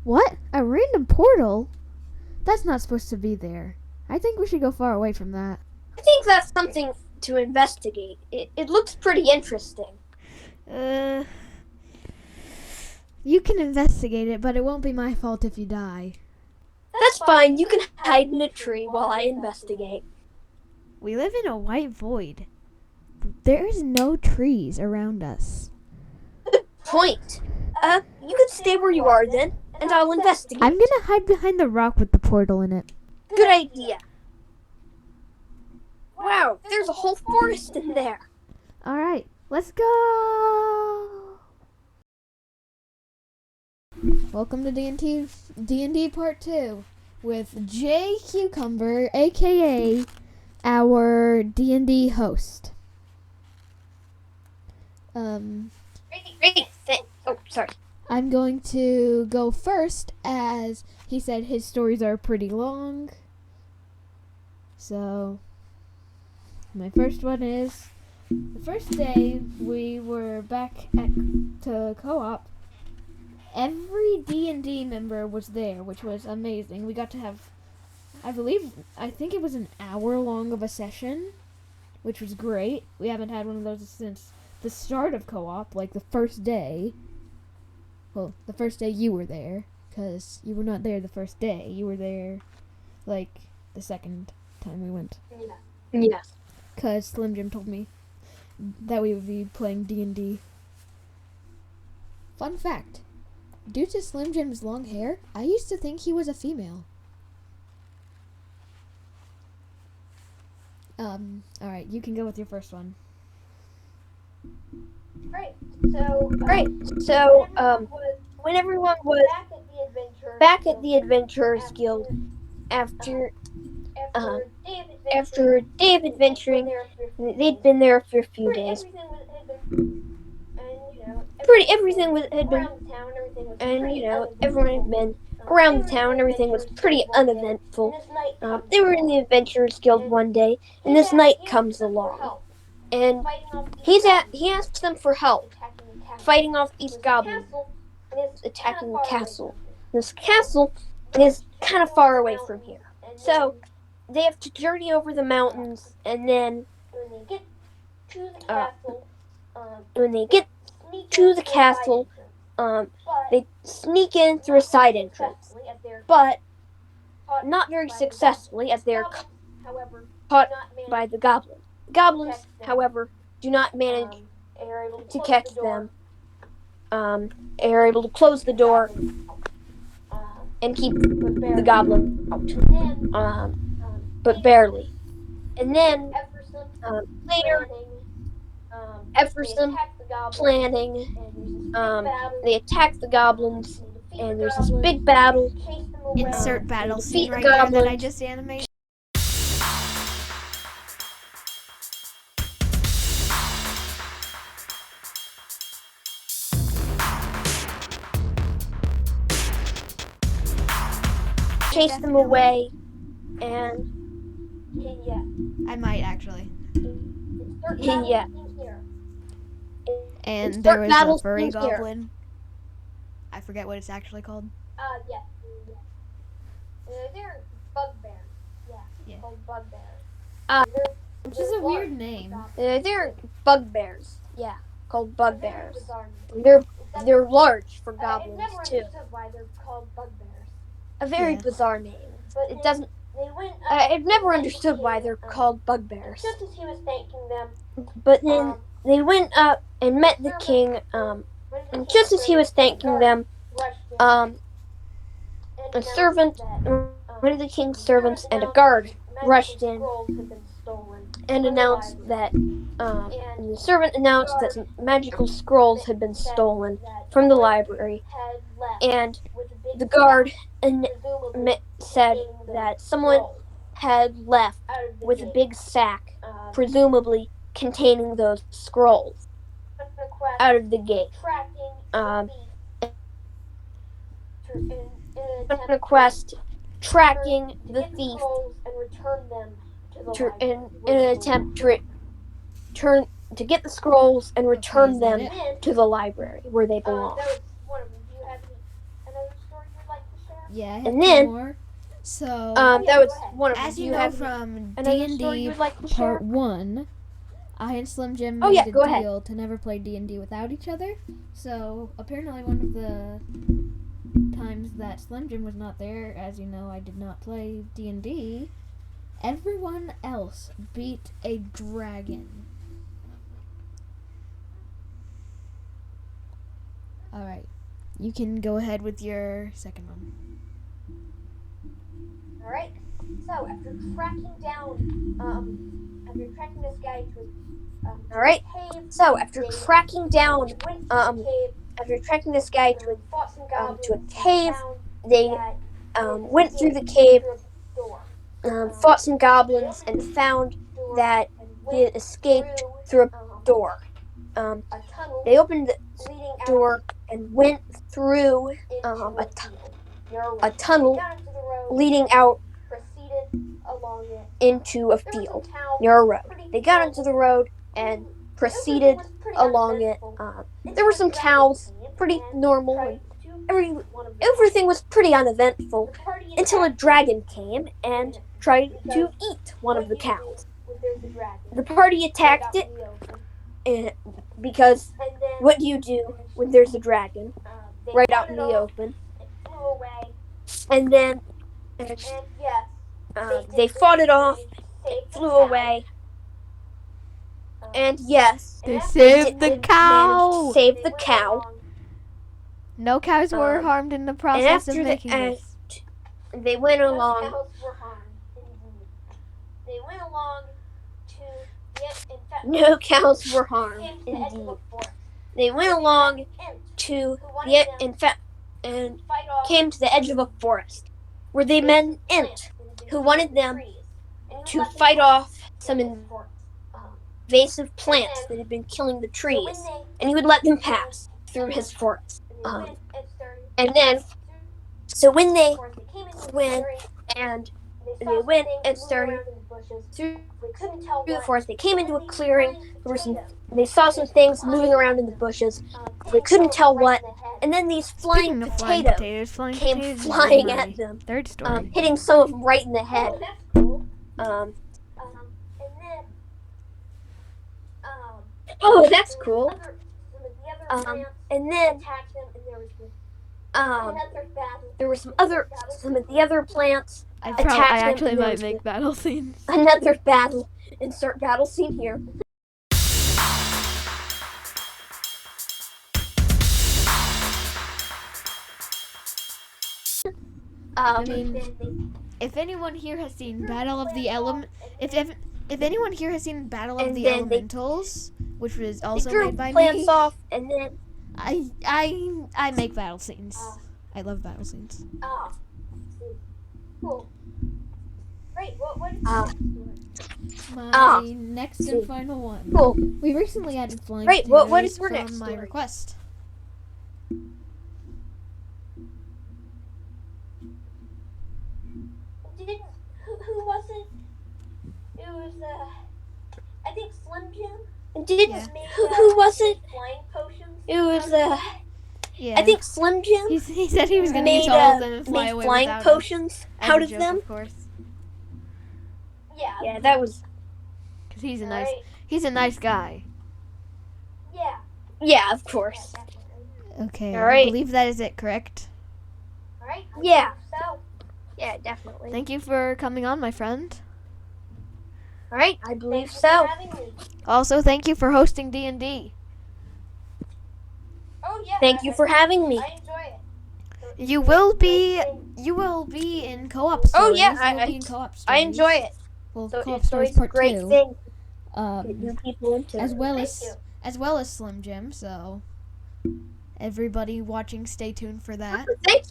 What? A random portal? That's not supposed to be there. I think we should go far away from that. I think that's something to investigate. It looks pretty interesting. Uh, you can investigate it, but it won't be my fault if you die. That's fine. You can hide in a tree while I investigate. We live in a white void. There's no trees around us. Point. You can stay where you are then, and I'll investigate. I'm gonna hide behind the rock with the portal in it. Good idea. Wow, there's a whole forest in there. Alright, let's go! Welcome to D&D Part 2 with Jay Cucumber, aka our D&D host. Great. Oh, sorry. I'm going to go first, as he said his stories are pretty long. So, my first one is, the first day we were back to co-op, every D&D member was there, which was amazing. We got to have, I think it was an hour long of a session, which was great. We haven't had one of those since the start of co-op, like the first day. Well, the first day you were there, because you were not there the first day. You were there, like, the second time we went. Yeah. Because Slim Jim told me that we would be playing D&D. Fun fact. Due to Slim Jim's long hair, I used to think he was a female. Alright, you can go with your first one. Great. So, when everyone was back at the Adventurers Guild after Dave adventuring, they'd been there for a few days. Everything had been, and everyone had been around the town. Everything was pretty uneventful. They were in the Adventurers Guild one day, and this knight comes along, and he asks them for help fighting off these goblins attacking the castle. This castle is kind of far away from here, so they have to journey over the mountains, and then when they get to the castle, they sneak in through a side entrance, but not very successfully, as they are caught by the goblins. Goblins, however, do not manage to catch them. They are able to close the door and keep the goblin out, but barely. And then later, after some planning, they attack the goblins, and there's this big battle. Insert battle scene right the there that I goblins. just animated. Chase them away, and I might actually. yeah. And Insert there was battle a furry scene here. goblin. I forget what it's actually called. They're bugbears. Yeah. Called bugbears. Which is a weird name. They're bugbears. Yeah, called bugbears. Bizarre name. They're large for I've goblins never too. understood why they're called bugbears. A very Yeah. bizarre name. But It doesn't. They went. I've never understood why they're called bugbears. Just as he was thanking them, But then they went up and met the king. And just as he was thanking them, rushed in. a servant, one of the king's servants, and a guard rushed in and announced that. And the servant announced that some magical scrolls had been stolen from the library, and the guard said that someone had left with a big sack, presumably containing those scrolls, out of the gate. On a quest, tracking the thief in an attempt to get the scrolls and return them to the library where they belong. That was one of them. Do you have another story you'd like Yeah, I have And two then, more. So, that was one of them. as Do you you know have from another story D&D you'd like to share? Part 1, I and Slim Jim Oh, made yeah, a go ahead. deal to never play D&D without each other. So, apparently one of the times that Slim Jim was not there, as you know, I did not play D&D, everyone else beat a dragon. Alright, you can go ahead with your second one. Alright. So after tracking this guy to Alright. a cave, So after tracking down, went to the cave, after tracking this guy fought some goblins, to a and cave, found they that went through the cave, through a door. fought some goblins, and found that he had escaped through a door. A tunnel They opened the leading out door and went through into a a tunnel down into the road, leading out proceeded along it. into a There were some field cows, near a road. pretty They got onto the road and proceeded along it. There were some cows, pretty normal, and everything was pretty uneventful until a dragon came and tried to eat one of the cows. The party attacked it because what do you do when there's a dragon right out in the open? And then they fought it off, it flew away, and yes, They they saved the did manage cow! to save the cow. No cows were harmed in the process of after making this. They went along. Cows were harmed, indeed. They went along to get infected. No cows were harmed, Came to the edge of indeed. a forest. They went along Ent, to who the wanted them and to fight off came to the edge of a forest where they met an ant who wanted them to fight off some invasive plants that had been killing the trees, and he would let them pass through his forest. And then, so when they went and they went and started through the forest, they came into a clearing. They saw some things moving around in the bushes. They couldn't tell what. And then these flying Speaking of flying potatoes flying came potatoes is flying my at them, third story. hitting some of them right in the head. That's cool. Um, And then, oh, that's cool. some of the other plants And then attacked them, and there was another battle. there were some of the other plants. I attacked them, actually and there might was make battle scenes. another battle. Insert battle scene here. I mean, if anyone here has seen Battle of the Element, if anyone here has seen Battle of And the then they- Elementals, which was They also threw made by plants me, off, and then I make battle scenes. I love battle scenes. Cool. Great. What is My next and see. final one. cool. We recently added flying Great, potatoes what is your from next my story? request. who was it? It was I think Slim Jim Yeah. made Who was it? flying potions. It was Yeah. I think Slim Jim he said he was going to made use all of them and fly made away flying without them. potions As out a of joke, them. of course, Yeah. Yeah, that was. because he's a Alright. nice guy. Yeah. Yeah, of course. Definitely. Okay, All I right. believe that is it. Correct. All right. Yeah. So. Yeah, definitely. Thank you for coming on, my friend. All right, I believe Thank you so. for having me. Also, thank you for hosting D&D. Oh yeah. Thank you for having me. I enjoy it. You will be in co-op stories. Oh, yeah, You'll be in co-op stories. I enjoy it. Well, So co-op it's stories always a part great 2. thing to get new people into. As well Thank as you. Slim Jim. So everybody watching, stay tuned for that. Thank you.